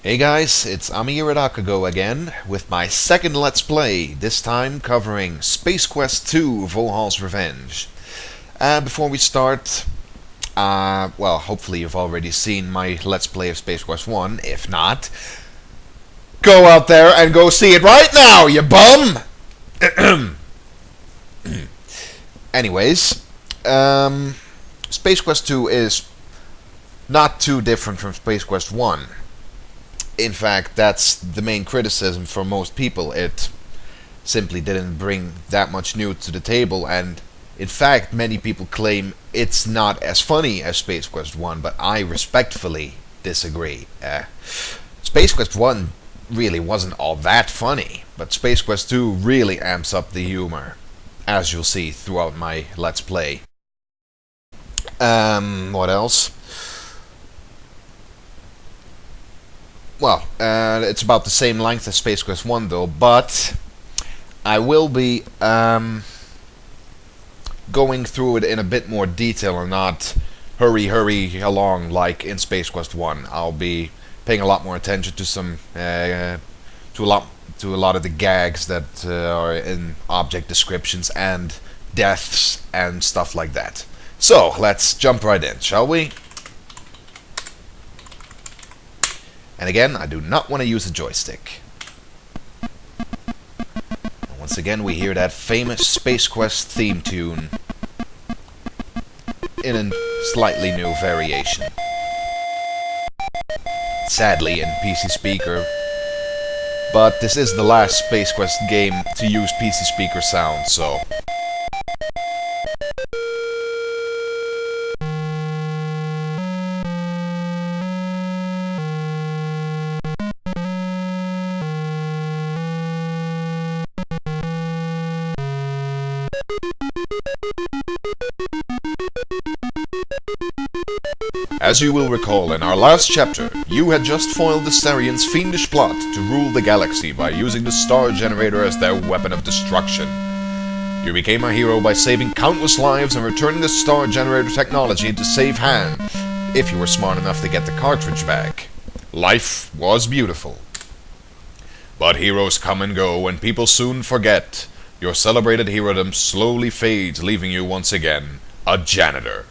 Hey guys, it's Amayirot Akago again with my second Let's Play, this time covering Space Quest 2 Vohaul's Revenge. Before we start, well, hopefully you've already seen my Let's Play of Space Quest 1. If not, go out there and go see it right now, you bum! Anyways, Space Quest 2 is not too different from Space Quest 1. In fact, that's the main criticism for most people. It simply didn't bring that much new to the table, and in fact, many people claim it's not as funny as Space Quest 1, but I respectfully disagree. Space Quest 1 really wasn't all that funny, but Space Quest 2 really amps up the humor, as you'll see throughout my Let's Play. What else? Well, it's about the same length as Space Quest 1 though, but I will be going through it in a bit more detail and not hurry along like in Space Quest 1. I'll be paying a lot more attention to some to a lot of the gags that are in object descriptions and deaths and stuff like that. So, let's jump right in, shall we? And again, I do not want to use a joystick. And once again, we hear that famous Space Quest theme tune in a slightly new variation. Sadly, in PC speaker. But this is the last Space Quest game to use PC speaker sound, so... As you will recall, in our last chapter, you had just foiled the Sarians' fiendish plot to rule the galaxy by using the star generator as their weapon of destruction. You became a hero by saving countless lives and returning the star generator technology to safe hand, if you were smart enough to get the cartridge back. Life was beautiful. But heroes come and go, and people soon forget. Your celebrated herodom slowly fades, leaving you once again a janitor.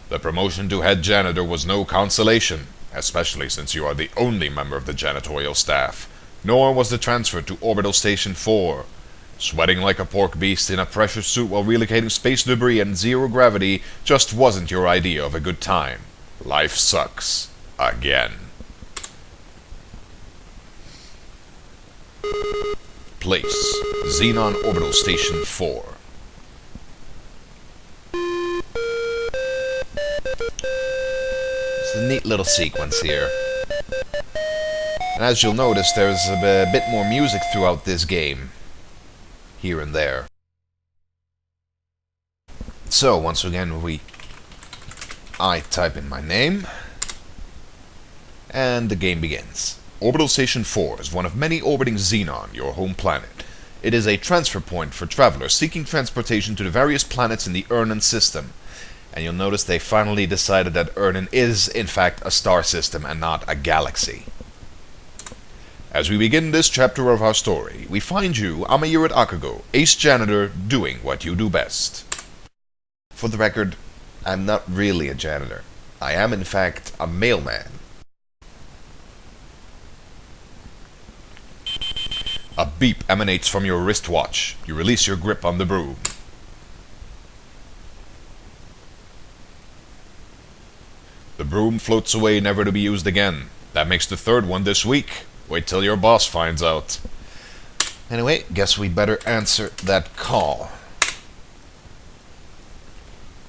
The promotion to head janitor was no consolation, especially since you are the only member of the janitorial staff, nor was the transfer to Orbital Station 4. Sweating like a pork beast in a pressure suit while relocating space debris and zero gravity just wasn't your idea of a good time. Life sucks. Again. Place: Xenon Orbital Station 4. It's a neat little sequence here. And as you'll notice, there's a bit more music throughout this game. Here and there. So, once again, I type in my name. And the game begins. Orbital Station 4 is one of many orbiting Xenon, your home planet. It is a transfer point for travelers seeking transportation to the various planets in the Urnan system. And you'll notice they finally decided that Urnan is, in fact, a star system and not a galaxy. As we begin this chapter of our story, we find you, Amayirot Akago, ace janitor, doing what you do best. For the record, I'm not really a janitor. I am, in fact, a mailman. A beep emanates from your wristwatch. You release your grip on the broom. The broom floats away, never to be used again. That makes the third one this week. Wait till your boss finds out. Anyway, guess we better answer that call.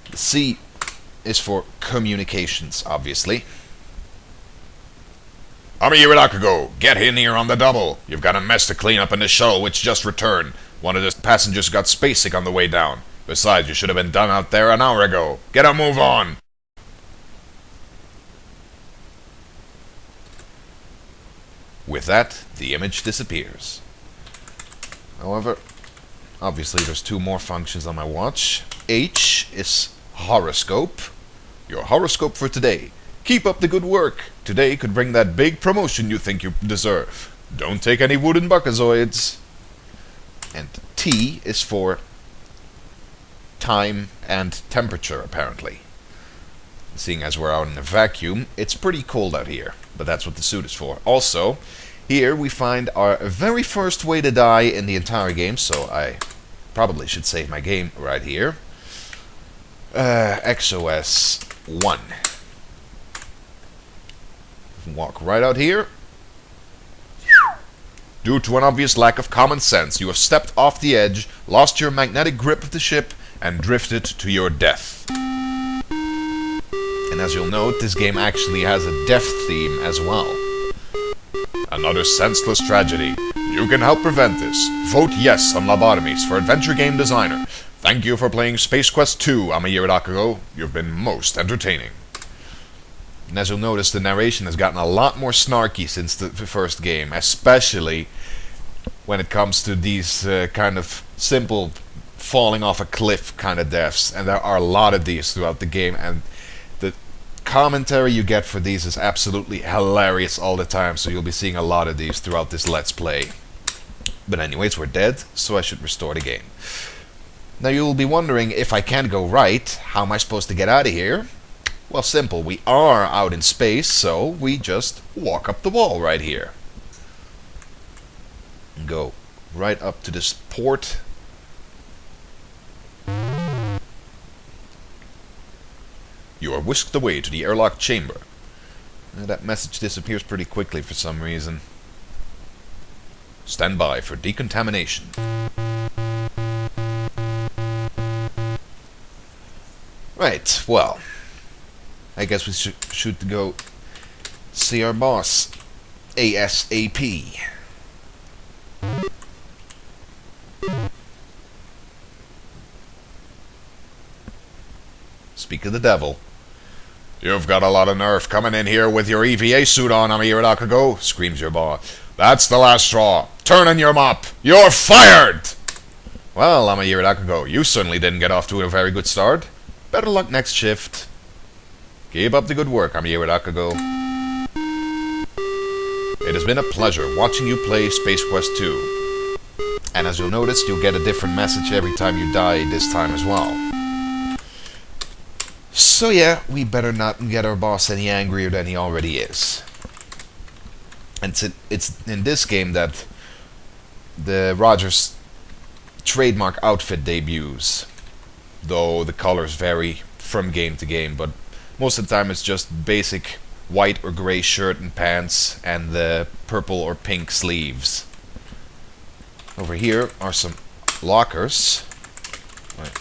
The C is for communications, obviously. Amayirot Akago, get in here on the double. You've got a mess to clean up in the shuttle which just returned. One of the passengers got space sick on the way down. Besides, you should have been done out there an hour ago. Get a move on! With that, the image disappears. However, obviously there's two more functions on my watch. H is horoscope. Your horoscope for today. Keep up the good work. Today could bring that big promotion you think you deserve. Don't take any wooden buckazoids. And T is for time and temperature, apparently. Seeing as we're out in a vacuum, it's pretty cold out here, but that's what the suit is for. Also, here we find our very first way to die in the entire game, so I probably should save my game right here. XOS 1. Walk right out here. Due to an obvious lack of common sense, you have stepped off the edge, lost your magnetic grip of the ship, and drifted to your death. And as you'll note, this game actually has a death theme as well. Another senseless tragedy. You can help prevent this. Vote yes on lobotomies for Adventure Game Designer. Thank you for playing Space Quest 2, Amayirot Akago. You've been most entertaining. And as you'll notice, the narration has gotten a lot more snarky since the first game, especially when it comes to these kind of simple falling off a cliff kind of deaths. And there are a lot of these throughout the game, and the commentary you get for these is absolutely hilarious all the time, so you'll be seeing a lot of these throughout this Let's Play. But anyways, we're dead, so I should restore the game. Now you'll be wondering, if I can't go right, how am I supposed to get out of here? Well, simple. We are out in space, so we just walk up the wall right here. And go right up to this port. You are whisked away to the airlock chamber. That message disappears pretty quickly for some reason. Stand by for decontamination. Right, well, I guess we should go see our boss ASAP. Speak of the devil. You've got a lot of nerve coming in here with your EVA suit on, Amayirot Akago, screams your boss. That's the last straw. Turn in your mop. You're fired! Well, Amayirot Akago, you certainly didn't get off to a very good start. Better luck next shift. Keep up the good work, Amayirot Akago. It has been a pleasure watching you play Space Quest 2. And as you'll notice, you'll get a different message every time you die this time as well. So yeah, we better not get our boss any angrier than he already is. And it's in this game that the Rogers trademark outfit debuts. Though the colors vary from game to game, but most of the time it's just basic white or grey shirt and pants and the purple or pink sleeves. Over here are some lockers. Right.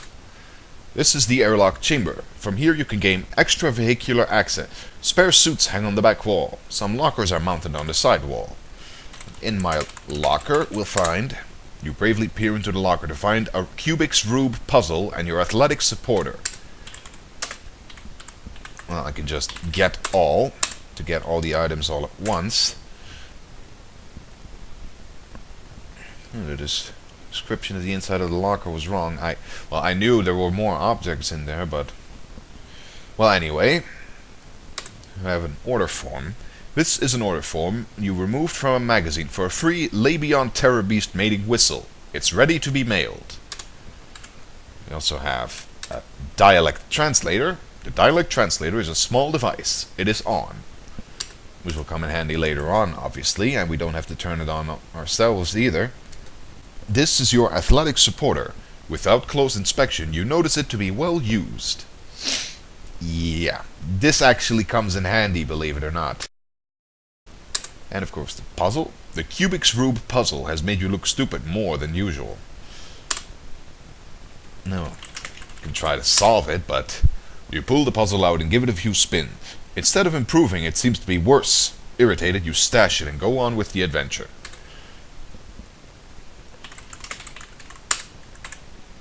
This is the airlock chamber. From here you can gain extra vehicular access. Spare suits hang on the back wall. Some lockers are mounted on the side wall. In my locker we'll find... You bravely peer into the locker to find a Rubik's Rube puzzle and your athletic supporter. Well, I can just get all, to get all the items all at once. The description of the inside of the locker was wrong. I knew there were more objects in there, but... Well, anyway, I have an order form. This is an order form you removed from a magazine for a free Labion Terror Beast mating whistle. It's ready to be mailed. We also have a dialect translator. The dialect translator is a small device. It is on, which will come in handy later on, obviously, and we don't have to turn it on ourselves either. This is your athletic supporter. Without close inspection, you notice it to be well used. Yeah, this actually comes in handy, believe it or not. And of course the puzzle. The Rubik's Rube puzzle has made you look stupid more than usual. No, you can try to solve it, but you pull the puzzle out and give it a few spins. Instead of improving, it seems to be worse. Irritated, you stash it and go on with the adventure.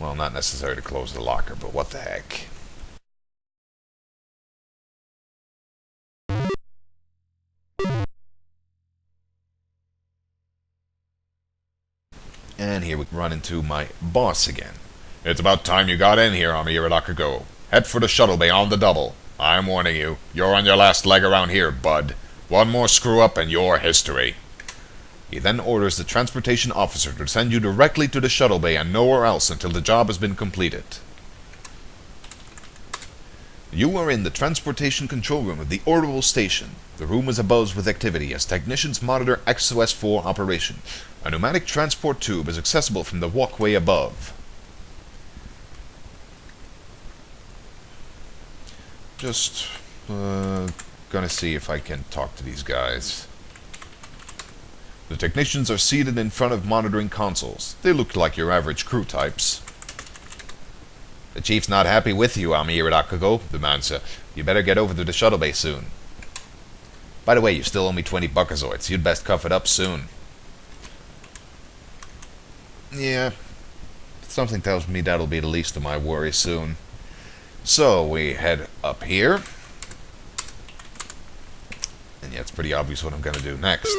Well, not necessary to close the locker, but what the heck. And here we run into my boss again. It's about time you got in here, Amayirot Akago. Head for the shuttle bay on the double. I'm warning you. You're on your last leg around here, bud. One more screw-up and you're history. He then orders the transportation officer to send you directly to the shuttle bay and nowhere else until the job has been completed. You are in the transportation control room of the Orbital station. The room is abuzz with activity as technicians monitor XOS-4 operation. A pneumatic transport tube is accessible from the walkway above. Just gonna see if I can talk to these guys. The technicians are seated in front of monitoring consoles. They look like your average crew types. The chief's not happy with you, Amayirot Akago, the man said. You better get over to the shuttle bay soon. By the way, you still owe me 20 buckazoids. You'd best cuff it up soon. Yeah, something tells me that'll be the least of my worries soon. So, we head up here. And yeah, it's pretty obvious what I'm gonna do next.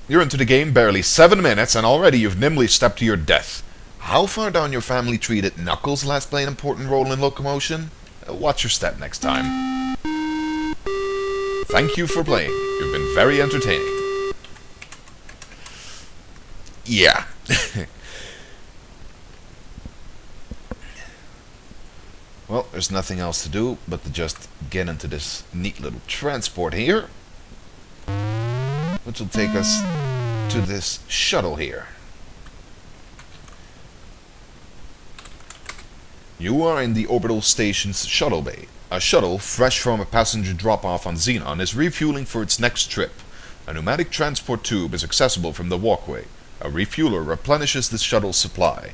You're into the game barely 7 minutes, and already you've nimbly stepped to your death. How far down your family tree did Knuckles last play an important role in locomotion? Watch your step next time. Thank you for playing. You've been very entertaining. Yeah. Well, there's nothing else to do but to just get into this neat little transport here, which will take us to this shuttle here. You are in the Orbital station's shuttle bay. A shuttle, fresh from a passenger drop-off on Xenon, is refueling for its next trip. A pneumatic transport tube is accessible from the walkway. A refueler replenishes the shuttle's supply.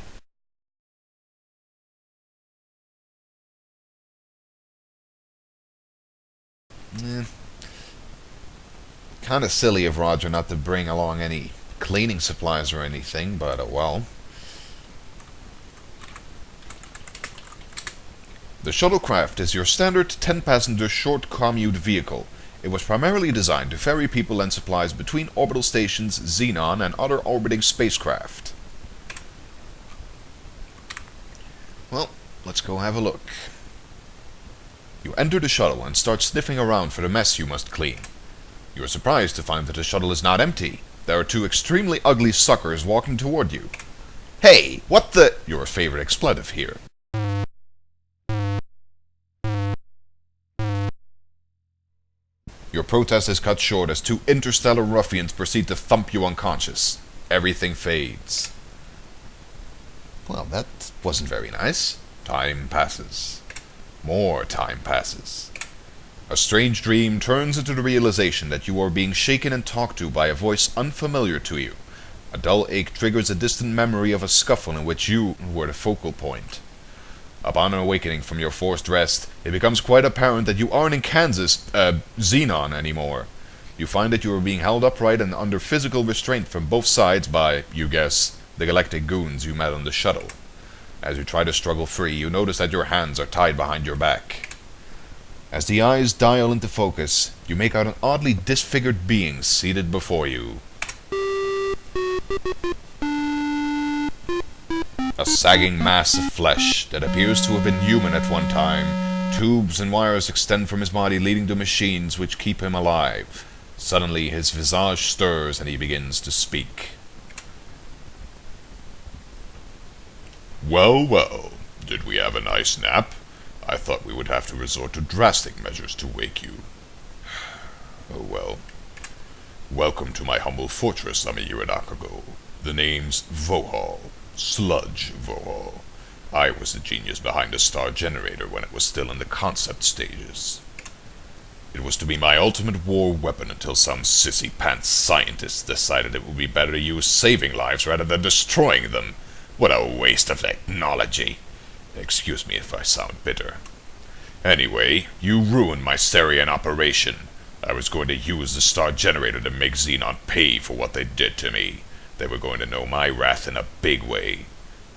Kinda silly of Roger not to bring along any cleaning supplies or anything, but well. The shuttlecraft is your standard 10-passenger short commute vehicle. It was primarily designed to ferry people and supplies between orbital stations, Xenon, and other orbiting spacecraft. Well, let's go have a look. You enter the shuttle and start sniffing around for the mess you must clean. You are surprised to find that the shuttle is not empty. There are two extremely ugly suckers walking toward you. Hey, what the... Your favorite expletive here. Your protest is cut short as two interstellar ruffians proceed to thump you unconscious. Everything fades. Well, that wasn't very nice. Time passes. More time passes. A strange dream turns into the realization that you are being shaken and talked to by a voice unfamiliar to you. A dull ache triggers a distant memory of a scuffle in which you were the focal point. Upon awakening from your forced rest, it becomes quite apparent that you aren't in Xenon anymore. You find that you are being held upright and under physical restraint from both sides by, you guess, the galactic goons you met on the shuttle. As you try to struggle free, you notice that your hands are tied behind your back. As the eyes dial into focus, you make out an oddly disfigured being seated before you. A sagging mass of flesh that appears to have been human at one time. Tubes and wires extend from his body, leading to machines which keep him alive. Suddenly his visage stirs and he begins to speak. Well, well, did we have a nice nap? I thought we would have to resort to drastic measures to wake you. Oh well. Welcome to my humble fortress, Amayirot Akago. The name's Vohaul. Sludge Vohaul. I was the genius behind the star generator when it was still in the concept stages. It was to be my ultimate war weapon until some sissy pants scientists decided it would be better to use saving lives rather than destroying them. What a waste of technology. Excuse me if I sound bitter. Anyway, you ruined my Sarian operation. I was going to use the star generator to make Xenon pay for what they did to me. They were going to know my wrath in a big way.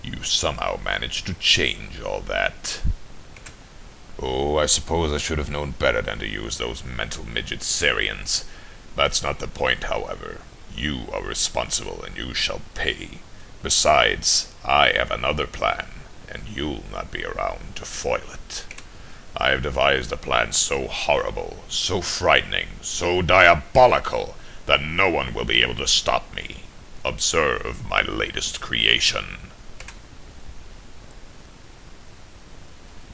You somehow managed to change all that. Oh, I suppose I should have known better than to use those mental midget Sarians. That's not the point, however. You are responsible and you shall pay. Besides, I have another plan, and you'll not be around to foil it. I have devised a plan so horrible, so frightening, so diabolical, that no one will be able to stop me. Observe my latest creation.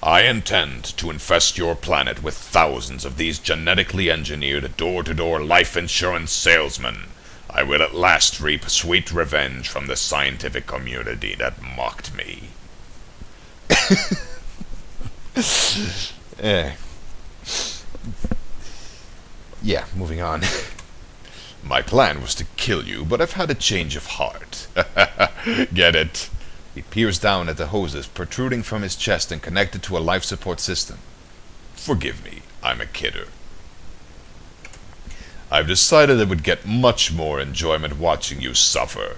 I intend to infest your planet with thousands of these genetically engineered door-to-door life insurance salesmen. I will at last reap sweet revenge from the scientific community that mocked me. Yeah, moving on. My plan was to kill you, but I've had a change of heart. Get it? He peers down at the hoses protruding from his chest and connected to a life support system. Forgive me, I'm a kidder. I've decided I would get much more enjoyment watching you suffer.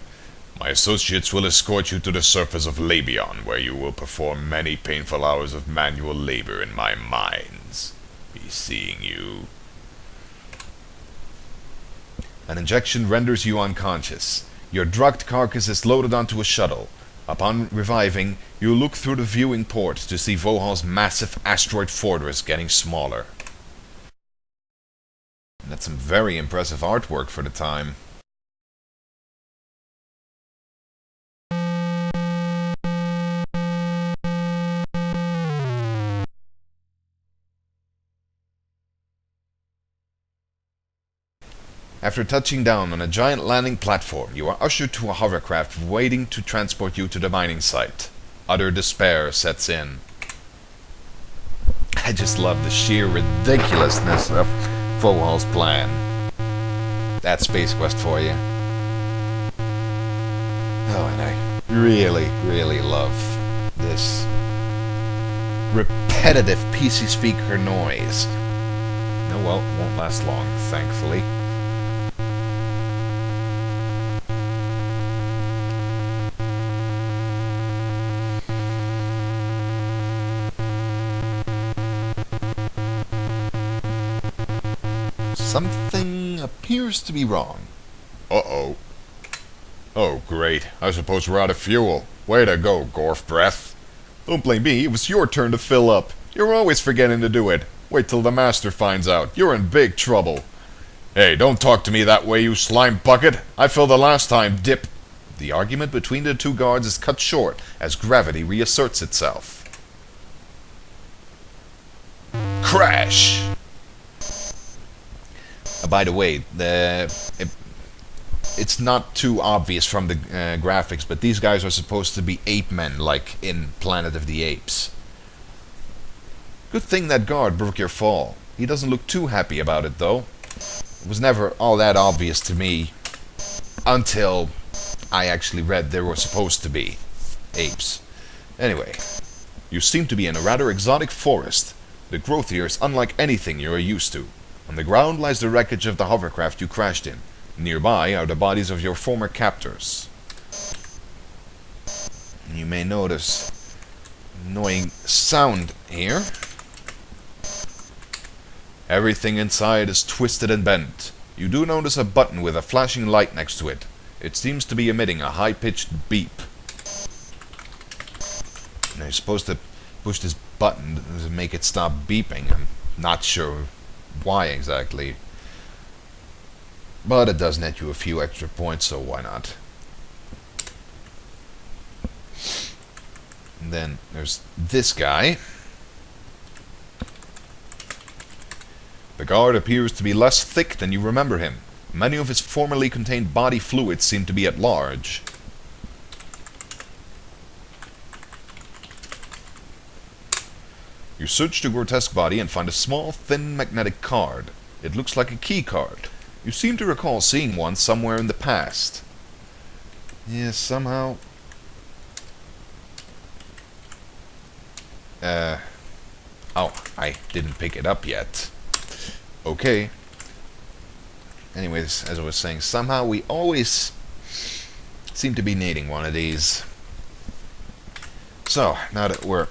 My associates will escort you to the surface of Labion, where you will perform many painful hours of manual labor in my mines. Be seeing you. An injection renders you unconscious. Your drugged carcass is loaded onto a shuttle. Upon reviving, you look through the viewing port to see Vohaul's massive asteroid fortress getting smaller. And that's some very impressive artwork for the time. After touching down on a giant landing platform, you are ushered to a hovercraft waiting to transport you to the mining site. Utter despair sets in. I just love the sheer ridiculousness of Vohaul's plan. That's Space Quest for you. Oh, and I really, really love this repetitive PC speaker noise. No, well, it won't last long, thankfully. Something appears to be wrong. Uh-oh. Oh, great. I suppose we're out of fuel. Way to go, Gorf Breath. Don't blame me, it was your turn to fill up. You're always forgetting to do it. Wait till the master finds out. You're in big trouble. Hey, don't talk to me that way, you slime bucket. I filled the last time, dip. The argument between the two guards is cut short as gravity reasserts itself. Crash! By the way, it's not too obvious from the graphics, but these guys are supposed to be apemen, like in Planet of the Apes. Good thing that guard broke your fall. He doesn't look too happy about it, though. It was never all that obvious to me until I actually read there were supposed to be apes. Anyway, you seem to be in a rather exotic forest. The growth here is unlike anything you are used to. On the ground lies the wreckage of the hovercraft you crashed in. Nearby are the bodies of your former captors. You may notice annoying sound here. Everything inside is twisted and bent. You do notice a button with a flashing light next to it. It seems to be emitting a high-pitched beep. Now you're supposed to push this button to make it stop beeping. I'm not sure why exactly. But it does net you a few extra points, so why not? And then there's this guy. The guard appears to be less thick than you remember him. Many of his formerly contained body fluids seem to be at large. You search the grotesque body and find a small, thin magnetic card. It looks like a key card. You seem to recall seeing one somewhere in the past. Yes, somehow. Oh, I didn't pick it up yet. Okay. Anyways, as I was saying, somehow we always seem to be needing one of these. So, now that we're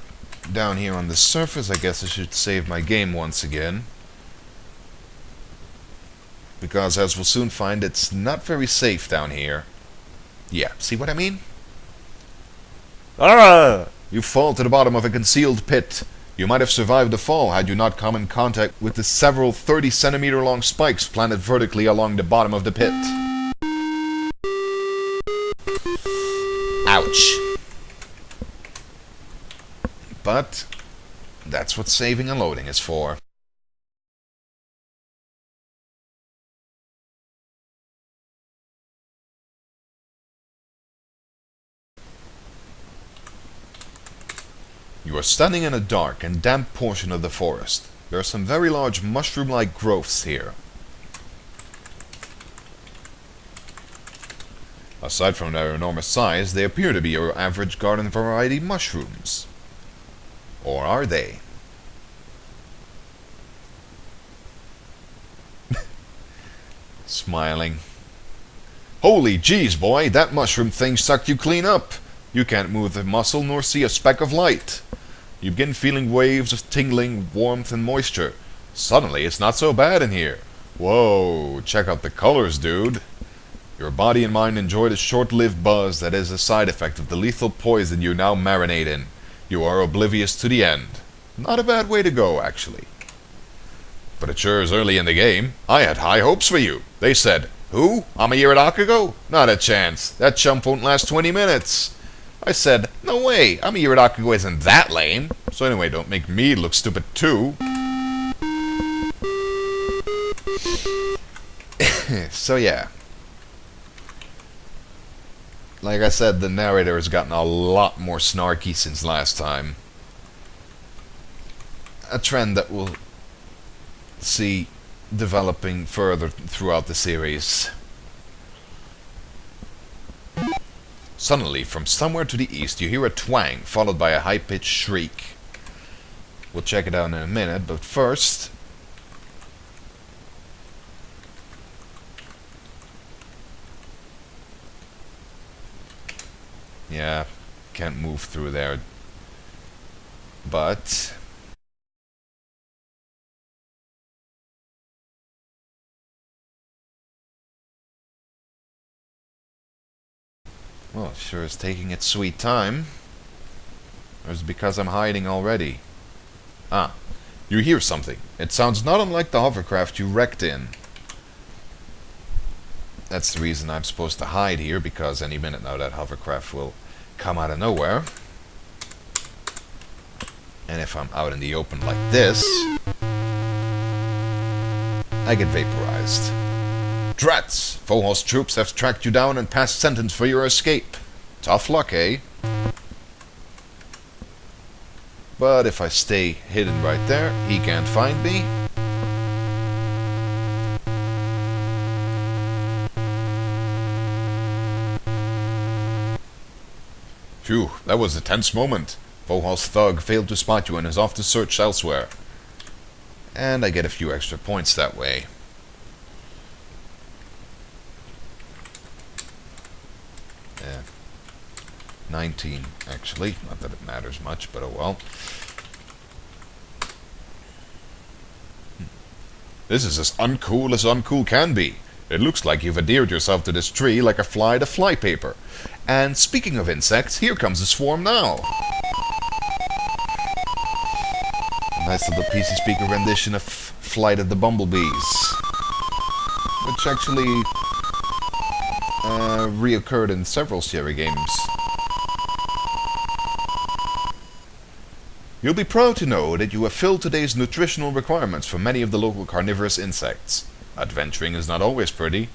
down here on the surface, I guess I should save my game once again. Because, as we'll soon find, it's not very safe down here. Yeah, see what I mean? Ah! You fall to the bottom of a concealed pit. You might have survived the fall had you not come in contact with the several 30-centimeter long spikes planted vertically along the bottom of the pit. Ouch. But that's what saving and loading is for. You are standing in a dark and damp portion of the forest. There are some very large mushroom-like growths here. Aside from their enormous size, they appear to be your average garden variety mushrooms. Or are they? Smiling. Holy jeez, boy, that mushroom thing sucked you clean up. You can't move a muscle nor see a speck of light. You begin feeling waves of tingling, warmth, and moisture. Suddenly, it's not so bad in here. Whoa, check out the colors, dude. Your body and mind enjoy the short-lived buzz that is a side effect of the lethal poison you now marinate in. You are oblivious to the end. Not a bad way to go, actually. But it sure is early in the game. I had high hopes for you. They said, "Who? Amayirot Akago? Not a chance. That chump won't last 20 minutes. I said, "No way. Amayirot Akago isn't that lame." So anyway, don't make me look stupid too. So yeah. Like I said, the narrator has gotten a lot more snarky since last time. A trend that we'll see developing further throughout the series. Suddenly, from somewhere to the east, you hear a twang, followed by a high-pitched shriek. We'll check it out in a minute, but first... Yeah, can't move through there. But... well, it sure is taking its sweet time. Or is it because I'm hiding already? Ah, you hear something. It sounds not unlike the hovercraft you wrecked in. That's the reason I'm supposed to hide here, because any minute now that hovercraft will come out of nowhere. And if I'm out in the open like this, I get vaporized. Drats! Vohaul's troops have tracked you down and passed sentence for your escape. Tough luck, eh? But if I stay hidden right there, he can't find me. Phew, that was a tense moment. Vohaul's thug failed to spot you and is off to search elsewhere. And I get a few extra points that way. Yeah. 19, actually. Not that it matters much, but oh well. This is as uncool can be. It looks like you've adhered yourself to this tree like a fly to flypaper. And speaking of insects, here comes a swarm now. A nice little PC speaker rendition of Flight of the Bumblebees, which actually reoccurred in several Sierra games. You'll be proud to know that you have filled today's nutritional requirements for many of the local carnivorous insects. Adventuring is not always pretty.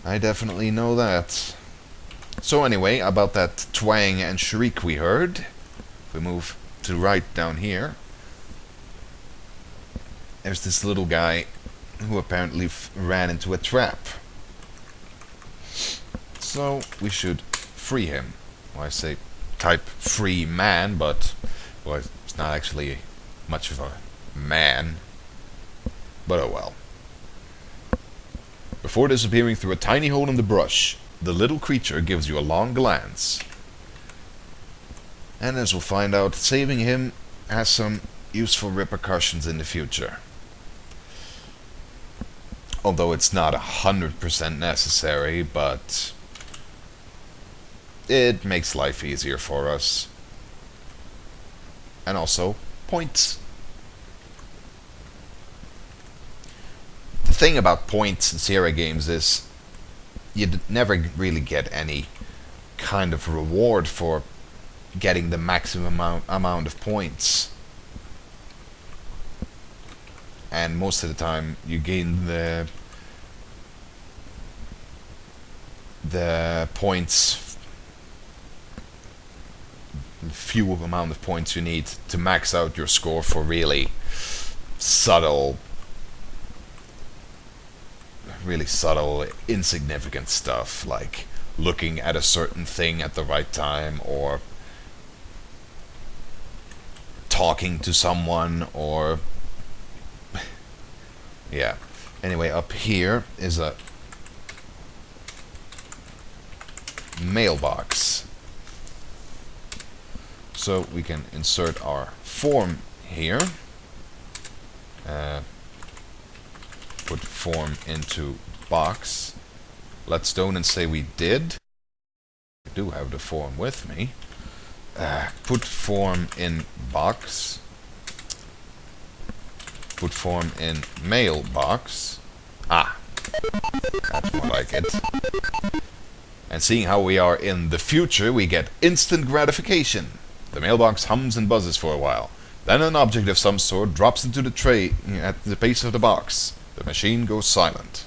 I definitely know that. So anyway, about that twang and shriek we heard. If we move to right down here, there's this little guy who apparently ran into a trap. So we should free him. Well, I say type free man, but well, it's not actually much of a man. But oh well. Before disappearing through a tiny hole in the brush, the little creature gives you a long glance. And as we'll find out, saving him has some useful repercussions in the future. Although it's not 100% necessary, but It makes life easier for us. And also, points. The thing about points in Sierra games is you never really get any kind of reward for getting the maximum amount of points. And most of the time you gain the points, few amount of points you need to max out your score for really subtle, insignificant stuff, like looking at a certain thing at the right time, or talking to someone, or yeah. Anyway, up here is a mailbox. So we can insert our form here. Put form into box. Let's don't and say we did. I do have the form with me. Put form in box. Put form in mailbox. Ah, that's more like it. And seeing how we are in the future, we get instant gratification. The mailbox hums and buzzes for a while. Then an object of some sort drops into the tray at the base of the box. The machine goes silent.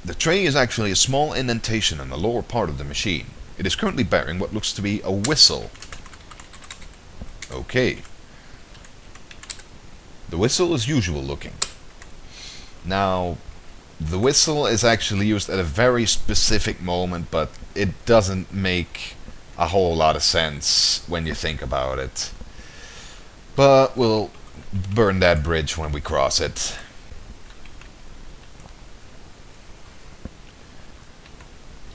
The tray is actually a small indentation in the lower part of the machine. It is currently bearing what looks to be a whistle. Okay. The whistle is usual looking. Now, the whistle is actually used at a very specific moment, but it doesn't make a whole lot of sense when you think about it. But we'll burn that bridge when we cross it.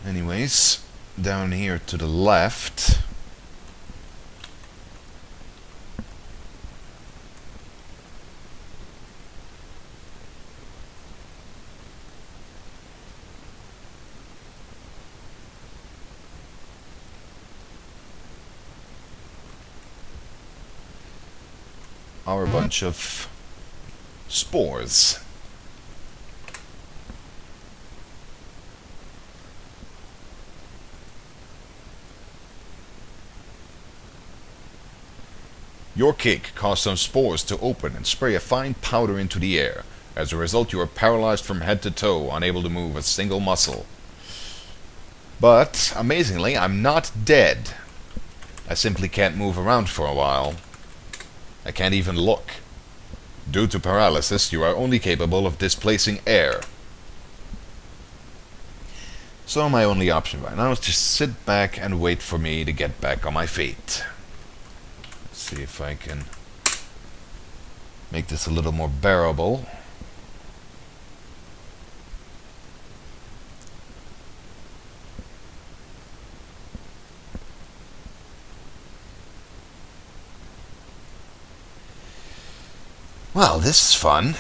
Anyways, down here to the left, are a bunch of spores. Your kick caused some spores to open and spray a fine powder into the air. As a result, you are paralyzed from head to toe, unable to move a single muscle. But, amazingly, I'm not dead. I simply can't move around for a while. I can't even look. Due to paralysis, you are only capable of displacing air. So my only option right now is just sit back and wait for me to get back on my feet. See if I can make this a little more bearable. Well, this is fun.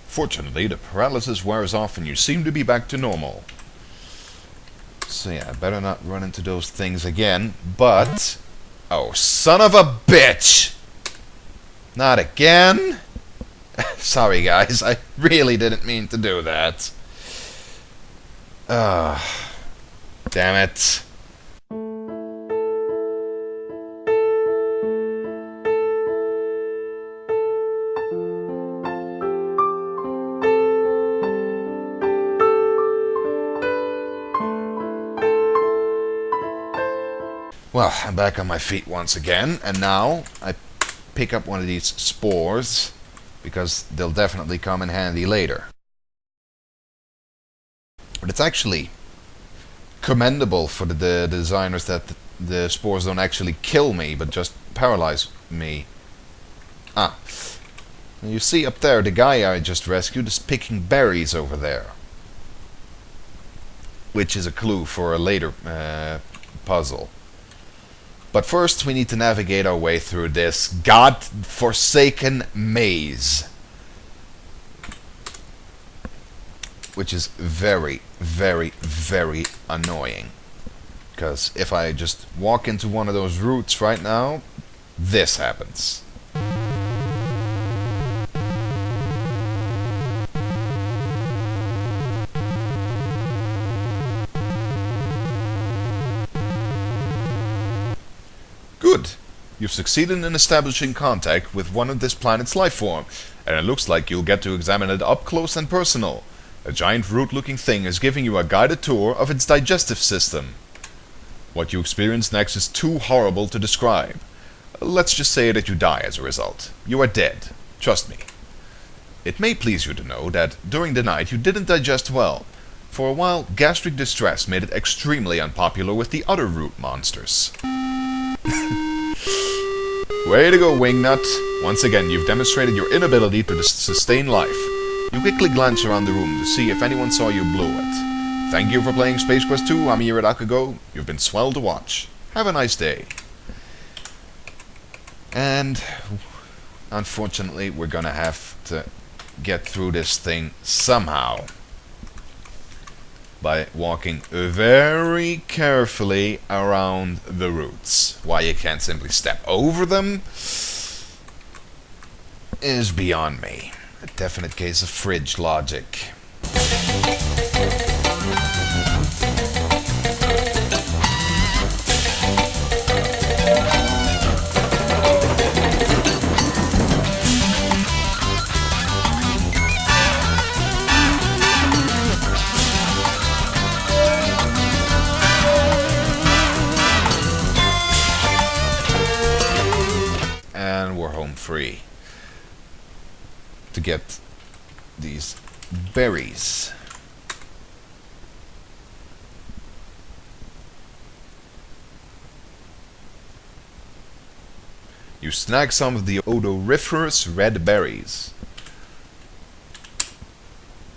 Fortunately, the paralysis wears off and you seem to be back to normal. So yeah, I better not run into those things again, but... Oh, son of a bitch! Not again? Sorry guys, I really didn't mean to do that. Damn it. Well, I'm back on my feet once again, and now I pick up one of these spores, because they'll definitely come in handy later. But it's actually commendable for the designers that the spores don't actually kill me, but just paralyze me. Ah. And you see up there, the guy I just rescued is picking berries over there. Which is a clue for a later puzzle. But first we need to navigate our way through this god-forsaken maze. Which is very, very, very annoying. Because if I just walk into one of those routes right now, this happens. Good. You've succeeded in establishing contact with one of this planet's life form, and it looks like you'll get to examine it up close and personal. A giant root-looking thing is giving you a guided tour of its digestive system. What you experience next is too horrible to describe. Let's just say that you die as a result. You are dead. Trust me. It may please you to know that during the night you didn't digest well. For a while, gastric distress made it extremely unpopular with the other root monsters. Way to go, Wingnut. Once again, you've demonstrated your inability to sustain life. You quickly glance around the room to see if anyone saw you blow it. Thank you for playing Space Quest 2, Amayirot Akago. You've been swell to watch. Have a nice day. And unfortunately, we're gonna have to get through this thing somehow. By walking very carefully around the roots. Why you can't simply step over them is beyond me. A definite case of fridge logic. And we're home free. To get these berries. You snag some of the odoriferous red berries.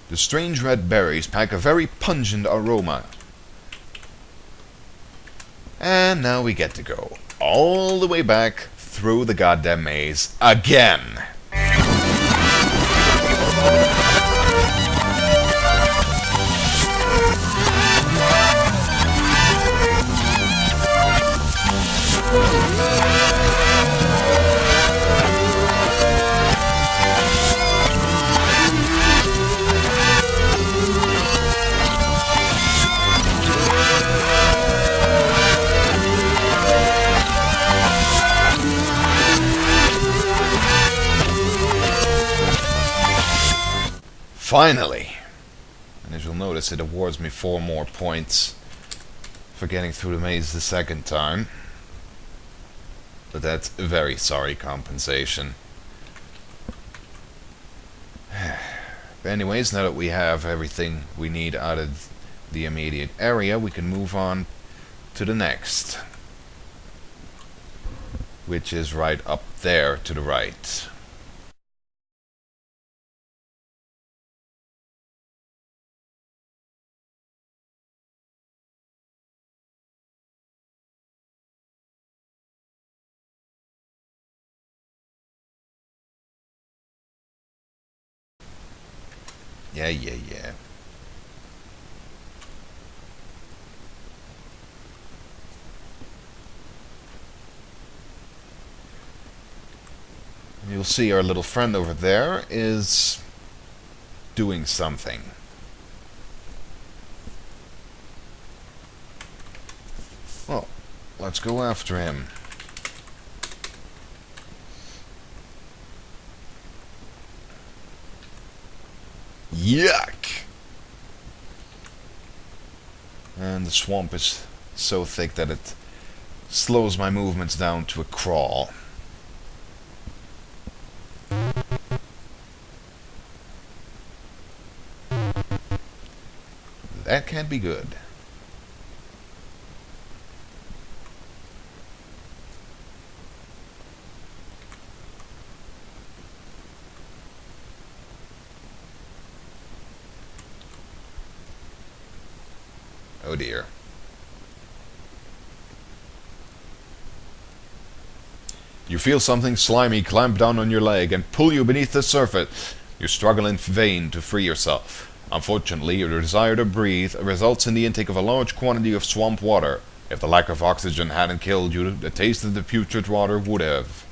The strange red berries pack a very pungent aroma. And now we get to go all the way back through the goddamn maze again. Finally! And as you'll notice, it awards me 4 more points for getting through the maze the second time. But that's very sorry compensation. But anyways, now that we have everything we need out of the immediate area, we can move on to the next. Which is right up there to the right. Yeah. You'll see our little friend over there is doing something. Well, let's go after him. Yuck! And the swamp is so thick that it slows my movements down to a crawl. That can't be good. Oh dear. You feel something slimy clamp down on your leg and pull you beneath the surface. You struggle in vain to free yourself. Unfortunately, your desire to breathe results in the intake of a large quantity of swamp water. If the lack of oxygen hadn't killed you, the taste of the putrid water would have.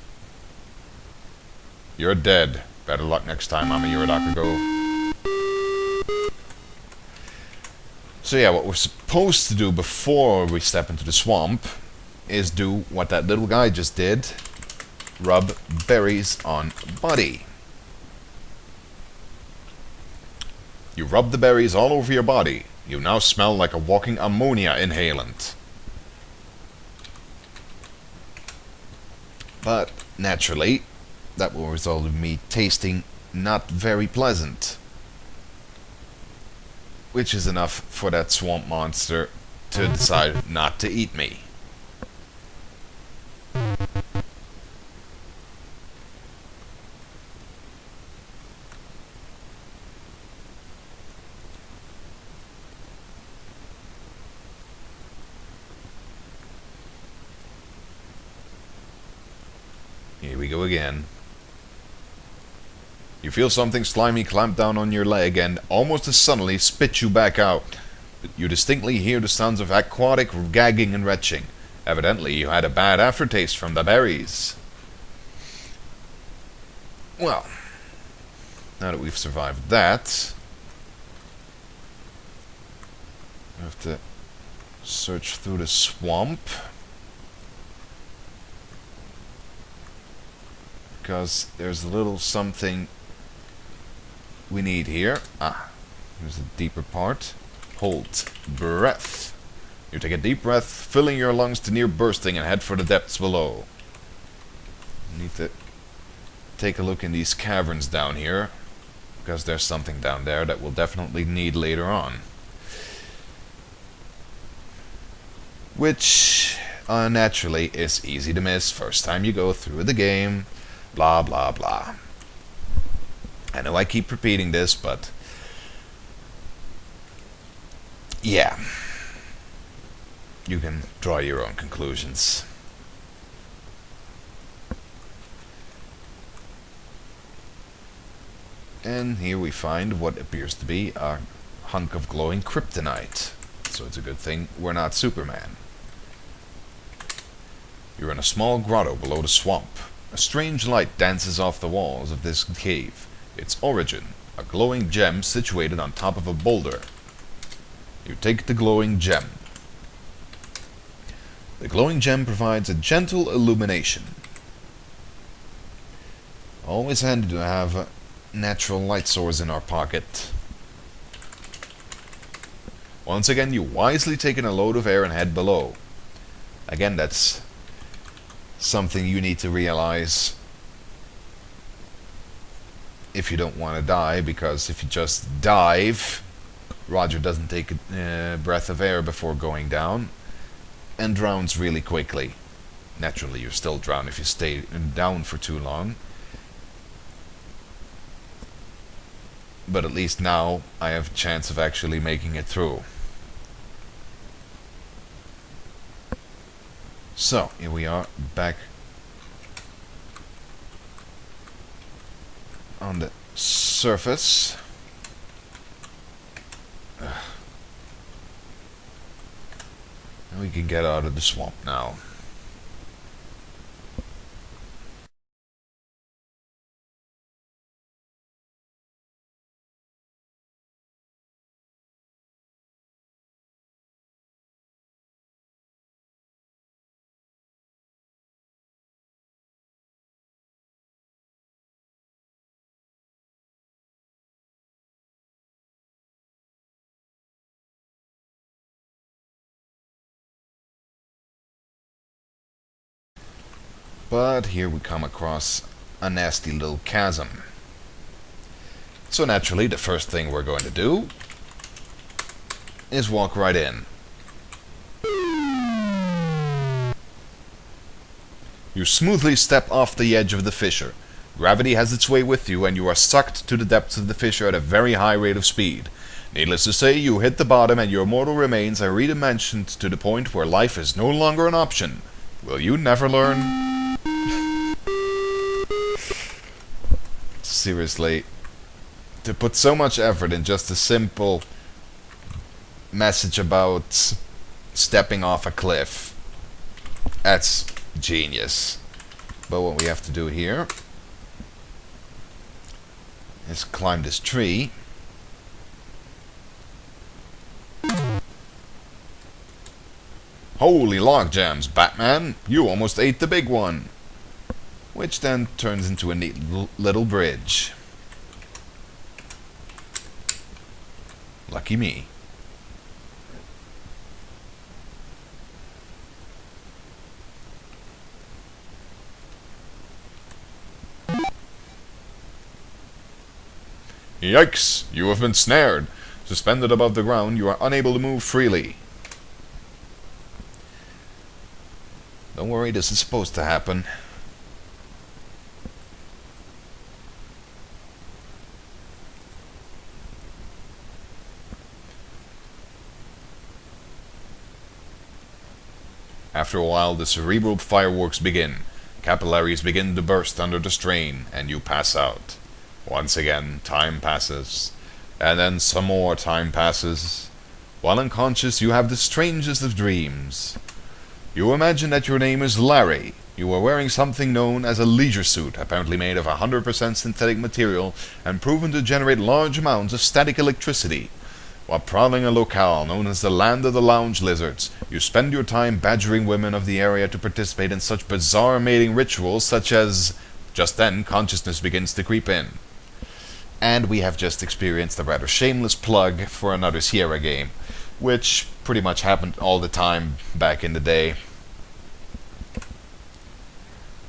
You're dead. Better luck next time, Amayirot Akago. So yeah, what we're supposed to do before we step into the swamp is do what that little guy just did. Rub berries on body. You rub the berries all over your body. You now smell like a walking ammonia inhalant. But, naturally, that will result in me tasting not very pleasant. Which is enough for that swamp monster to decide not to eat me. Here we go again. You feel something slimy clamp down on your leg and almost as suddenly spit you back out. You distinctly hear the sounds of aquatic gagging and retching. Evidently you had a bad aftertaste from the berries. Well, now that we've survived that, we have to search through the swamp. Because there's a little something we need here. Ah, here's a deeper part. Hold breath. You take a deep breath, filling your lungs to near bursting, and head for the depths below. You need to take a look in these caverns down here, because there's something down there that we'll definitely need later on. Which, naturally, is easy to miss first time you go through the game. Blah, blah, blah. I know I keep repeating this, but yeah. You can draw your own conclusions. And here we find what appears to be a hunk of glowing kryptonite. So it's a good thing we're not Superman. You're in a small grotto below the swamp. A strange light dances off the walls of this cave. Its origin, a glowing gem situated on top of a boulder. You take the glowing gem. The glowing gem provides a gentle illumination. Always handy to have a natural light source in our pocket. Once again, you wisely take in a load of air and head below. Again, that's something you need to realize if you don't want to die, because if you just dive, Roger doesn't take a breath of air before going down and drowns really quickly. Naturally, you still drown if you stay down for too long. But at least now I have a chance of actually making it through. So, here we are, back on the surface. And we can get out of the swamp now. But here we come across a nasty little chasm. So naturally, the first thing we're going to do is walk right in. You smoothly step off the edge of the fissure. Gravity has its way with you, and you are sucked to the depths of the fissure at a very high rate of speed. Needless to say, you hit the bottom and your mortal remains are redimensioned to the point where life is no longer an option. Will you never learn? Seriously, to put so much effort in just a simple message about stepping off a cliff, that's genius. But what we have to do here is climb this tree. Holy log jams, Batman! You almost ate the big one! Which then turns into a neat little bridge. Lucky me. Yikes! You have been snared. Suspended above the ground, you are unable to move freely. Don't worry, this is supposed to happen. After a while, the cerebral fireworks begin. Capillaries begin to burst under the strain, and you pass out. Once again, time passes. And then some more time passes. While unconscious, you have the strangest of dreams. You imagine that your name is Larry. You are wearing something known as a leisure suit, apparently made of 100% synthetic material and proven to generate large amounts of static electricity. While prowling a locale known as the Land of the Lounge Lizards, you spend your time badgering women of the area to participate in such bizarre mating rituals such as... Just then, consciousness begins to creep in. And we have just experienced a rather shameless plug for another Sierra game, which pretty much happened all the time back in the day.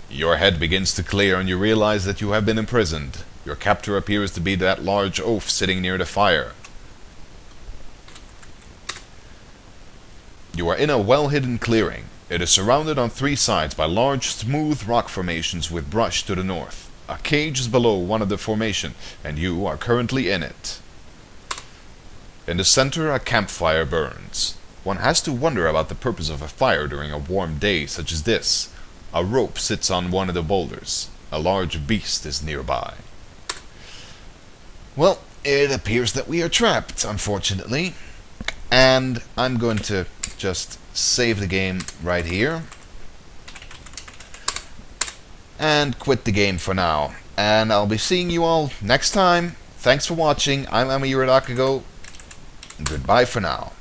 Your head begins to clear and you realize that you have been imprisoned. Your captor appears to be that large oaf sitting near the fire. You are in a well-hidden clearing. It is surrounded on three sides by large, smooth rock formations with brush to the north. A cage is below one of the formation, and you are currently in it. In the center, a campfire burns. One has to wonder about the purpose of a fire during a warm day such as this. A rope sits on one of the boulders. A large beast is nearby. Well, it appears that we are trapped, unfortunately. And I'm going to just save the game right here. And quit the game for now. And I'll be seeing you all next time. Thanks for watching. I'm Amayirot Akago. Goodbye for now.